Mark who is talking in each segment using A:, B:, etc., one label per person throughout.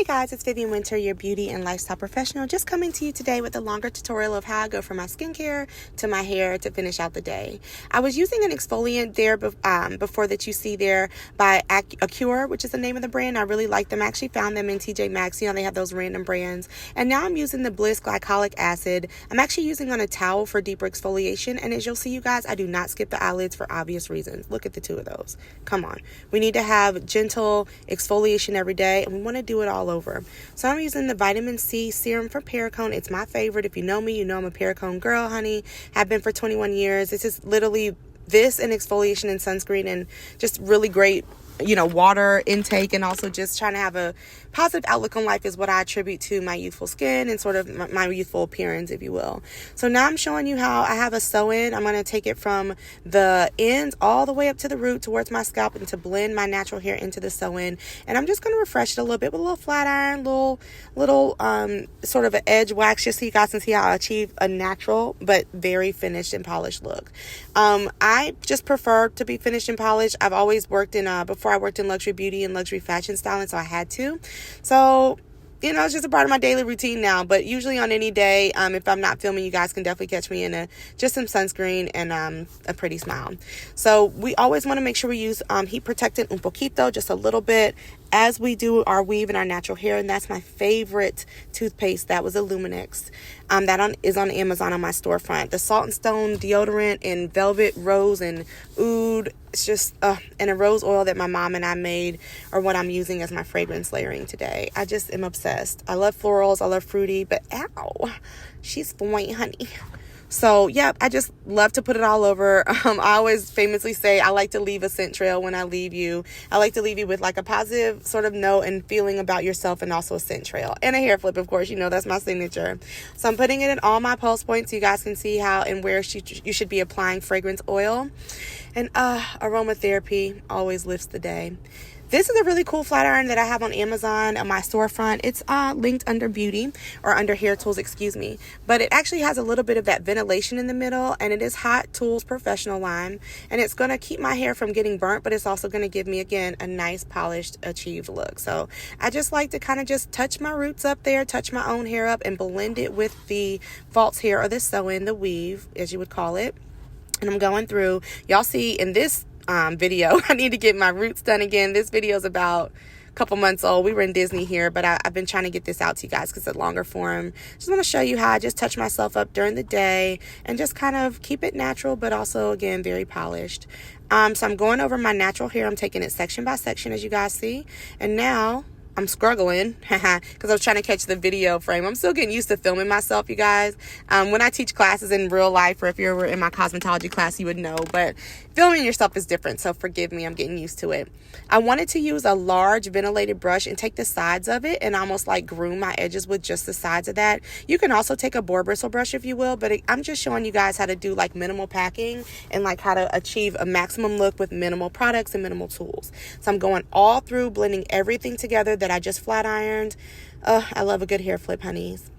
A: Hey guys, it's Vivian Wynter, your beauty and lifestyle professional, just coming to you today with a longer tutorial of how I go from my skincare to my hair to finish out the day. I was using an exfoliant there before that you see there by Acure, which is the name of the brand. I really like them. I actually found them in TJ Maxx. You know, they have those random brands. And now I'm using the Bliss Glycolic Acid. I'm actually using on a towel for deeper exfoliation. And as you'll see, you guys, I do not skip the eyelids for obvious reasons. Look at the two of those. Come on. We need to have gentle exfoliation every day, and we want to do it all over. So I'm using the vitamin C serum from Perricone. It's my favorite. If you know me, you know I'm a Perricone girl, honey. Have been for 21 years. It's just literally this and exfoliation and sunscreen and just really great, you know, water intake, and also just trying to have a positive outlook on life is what I attribute to my youthful skin and sort of my youthful appearance, if you will. So now I'm showing you how I have a sew-in. I'm going to take it from the ends all the way up to the root towards my scalp and to blend my natural hair into the sew-in. And I'm just going to refresh it a little bit with a little flat iron, little sort of an edge wax, just so you guys can see how I achieve a natural but very finished and polished look. I just prefer to be finished and polished. I've always worked in before I worked in luxury beauty and luxury fashion styling, so I had to. So, you know, it's just a part of my daily routine now. But usually on any day, if I'm not filming, you guys can definitely catch me in just some sunscreen and a pretty smile. So we always want to make sure we use heat protectant un poquito, just a little bit, as we do our weave and our natural hair. And that's my favorite toothpaste. That was a Luminix. Is on Amazon on my storefront. The Salt and Stone deodorant in velvet, rose, and oud. It's just, and a rose oil that my mom and I made are what I'm using as my fragrance layering today. I just am obsessed. I love florals. I love fruity, but ow, she's fine, honey. So, yeah, I just love to put it all over. I always famously say I like to leave a scent trail when I leave you. I like to leave you with like a positive sort of note and feeling about yourself, and also a scent trail. And a hair flip, of course. You know, that's my signature. So I'm putting it in all my pulse points so you guys can see how and where you should be applying fragrance oil. And aromatherapy always lifts the day. This is a really cool flat iron that I have on Amazon on my storefront. It's linked under beauty, or under hair tools, excuse me. But it actually has a little bit of that ventilation in the middle, and it is Hot Tools Professional Lime. And it's going to keep my hair from getting burnt, but it's also going to give me, again, a nice, polished, achieved look. So I just like to kind of just touch my roots up there, touch my own hair up, and blend it with the false hair, or the sew-in, the weave, as you would call it. And I'm going through, y'all see in this video, I need to get my roots done again. This video is about a couple months old. We were in Disney here, but I've been trying to get this out to you guys because it's a longer form. Just want to show you how I just touch myself up during the day and just kind of keep it natural, but also, again, very polished. So I'm going over my natural hair. I'm taking it section by section, as you guys see. And now I'm struggling because I was trying to catch the video frame. I'm still getting used to filming myself, you guys. When I teach classes in real life, or if you were in my cosmetology class, you would know. But filming yourself is different, so forgive me. I'm getting used to it. I wanted to use a large ventilated brush and take the sides of it and almost like groom my edges with just the sides of that. You can also take a boar bristle brush if you will, but I'm just showing you guys how to do like minimal packing and like how to achieve a maximum look with minimal products and minimal tools. So I'm going all through, blending everything together that I just flat ironed. I love a good hair flip, honeys.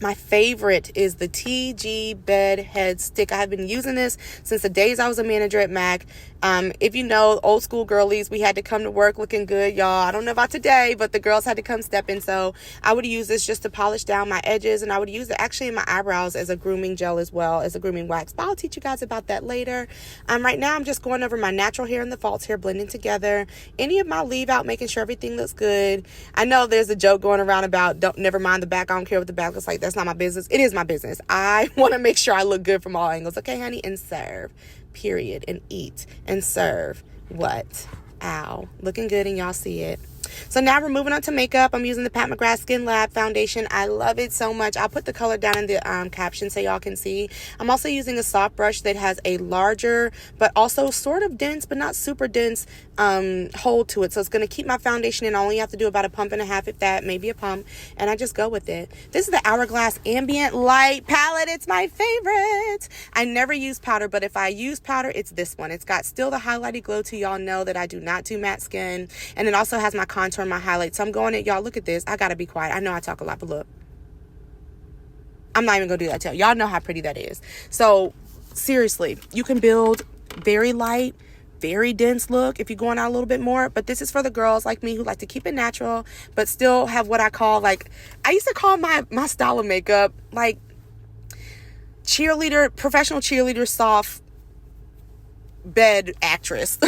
A: My favorite is the TG Bed Head Stick. I have been using this since the days I was a manager at MAC. If you know, old school girlies, we had to come to work looking good, y'all. I don't know about today, but the girls had to come stepping. So I would use this just to polish down my edges, and I would use it actually in my eyebrows as a grooming gel as well as a grooming wax. But I'll teach you guys about that later. Right now, I'm just going over my natural hair and the false hair, blending together. Any of my leave out, making sure everything looks good. I know there's a joke going around about never mind the back. I don't care what the back looks like. That's not my business. It is my business. I want to make sure I look good from all angles. Okay, honey? And serve. Period. And eat. And serve. What? Ow. Looking good, and y'all see it. So now we're moving on to makeup. I'm using the Pat McGrath Skin Lab foundation. I love it so much. I'll put the color down in the caption so y'all can see. I'm also using a soft brush that has a larger but also sort of dense but not super dense hold to it. So it's going to keep my foundation in. I only have to do about a pump and a half, if that, maybe a pump. And I just go with it. This is the Hourglass Ambient Light palette. It's my favorite. I never use powder, but if I use powder, it's this one. It's got still the highlighty glow to y'all know that I do not do matte skin. And it also has my contour and my highlight. So I'm going at y'all. Look at this. I gotta be quiet. I know I talk a lot, but look. I'm not even gonna do that to y'all. Y'all know how pretty that is. So seriously, you can build very light, very dense look if you're going out a little bit more. But this is for the girls like me who like to keep it natural, but still have what I call, like, I used to call my style of makeup, like, professional cheerleader, soft bed actress.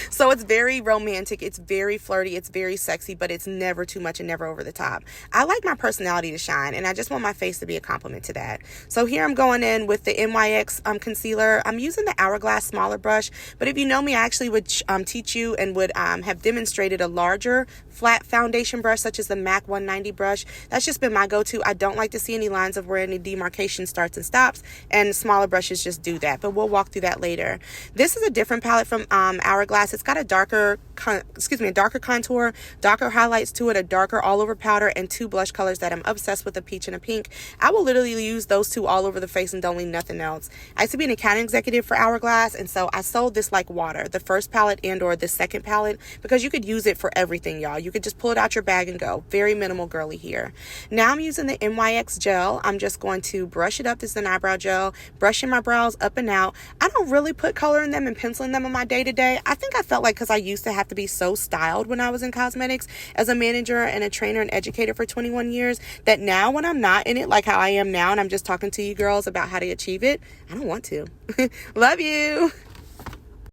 A: So it's very romantic, it's very flirty, it's very sexy, but it's never too much and never over the top. I like my personality to shine, and I just want my face to be a compliment to that. So here I'm going in with the NYX concealer. I'm using the Hourglass smaller brush, but if you know me, I actually would teach you and would have demonstrated a larger flat foundation brush, such as the MAC 190 brush. That's just been my go-to. I don't like to see any lines of where any demarcation starts and stops, and smaller brushes just do that, but we'll walk through that later. This is a different palette from Hourglass. It's got a darker contour, darker highlights to it, a darker all over powder, and 2 blush colors that I'm obsessed with, a peach and a pink. I will literally use those 2 all over the face and don't need nothing else. I used to be an account executive for Hourglass, and so I sold this like water, the first palette and or the second palette, because you could use it for everything, y'all. You could just pull it out your bag and go. Very minimal girly here. Now I'm using the NYX gel. I'm just going to brush it up. This is an eyebrow gel, brushing my brows up and out. I don't really put color in them and penciling them in my day-to-day. I think I felt like, because I used to have to be so styled when I was in cosmetics as a manager and a trainer and educator for 21 years, that now when I'm not in it like how I am now and I'm just talking to you girls about how to achieve it, I don't want to. Love you.